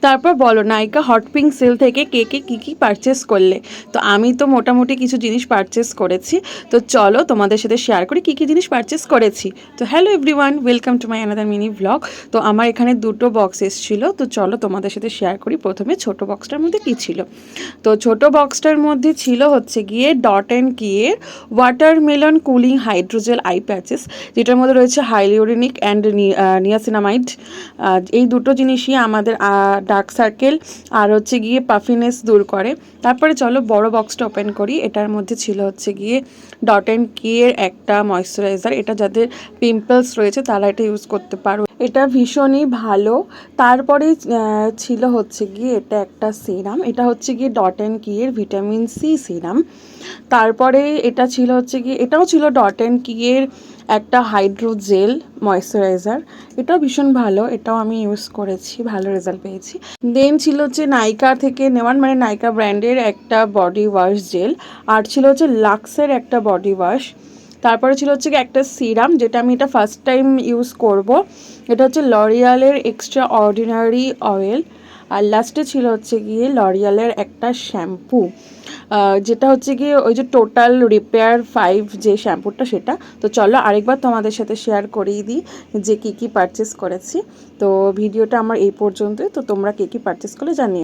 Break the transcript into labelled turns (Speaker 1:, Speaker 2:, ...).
Speaker 1: তারপর বলো নাইকা hot pink sell থেকে কে কে কী পারচেস করলে। তো আমি তো মোটামুটি কিছু জিনিস পারচেস করেছি, তো চলো তোমাদের সাথে শেয়ার করি কী জিনিস পারচেস করেছি। তো hello everyone, welcome to my another mini blog. তো আমার এখানে দুটো বক্স এসেছিলো, তো চলো তোমাদের সাথে শেয়ার করি। প্রথমে ছোট বক্সটার মধ্যে কী ছিল। তো ছোট বক্সটার মধ্যে ছিল হচ্ছে গিয়ে ডট অ্যান্ড কিয়ের watermelon cooling hydrogel eye patches, যেটার মধ্যে রয়েছে হাইলিউরিনিক অ্যান্ড নিয়াসিনামাইড। এই দুটো জিনিসই আমাদের ডার্ক সার্কেল আর হচ্ছে গিয়ে পাফিনেস দূর করে। তারপরে চলো বড় বক্সটা ওপেন করি। এটার মধ্যে ছিল হচ্ছে গিয়ে ডট অ্যান্ড কিয়ের একটা ময়শ্চারাইজার, এটা যাদের পিম্পলস রয়েছে তারা এটা ইউজ করতে পারো, এটা ভীষণই ভালো। তারপরে ছিল হচ্ছে গিয়ে এটা একটা সিরাম, এটা হচ্ছে গিয়ে ডট অ্যান্ড কিয়ের ভিটামিন সি সিরাম। তারপরে এটা ছিল হচ্ছে গিয়ে, এটাও ছিল ডট অ্যান্ড কিয়ের একটা হাইড্রোজেল ময়শ্চারাইজার, এটাও ভীষণ ভালো, এটাও আমি ইউজ করেছি, ভালো রেজাল্ট পেয়েছি। দেন ছিল হচ্ছে নাইকা থেকে নেওয়ার, মানে নাইকা ব্র্যান্ডের একটা বডি ওয়াশ জেল, আর ছিল হচ্ছে লাক্সের একটা বডি ওয়াশ। তারপরে ছিল হচ্ছে কি একটা সিরাম, যেটা আমি এটা ফার্স্ট টাইম ইউজ করব, এটা হচ্ছে লরিয়ালের এক্সট্রা অর্ডিনারি অয়েল। আর লাস্টে ছিল হচ্ছে গিয়ে লরিয়ালের একটা শ্যাম্পু, যেটা হচ্ছে গিয়ে ওই যে টোটাল রিপেয়ার 5 যে শ্যাম্পুটা সেটা। তো চলো আরেকবার তোমাদের সাথে শেয়ার করিয়ে দিই যে কী পারচেস করেছি। তো ভিডিওটা আমার এই পর্যন্তই, তো তোমরা কী পারচেস করলে জানিয়ে।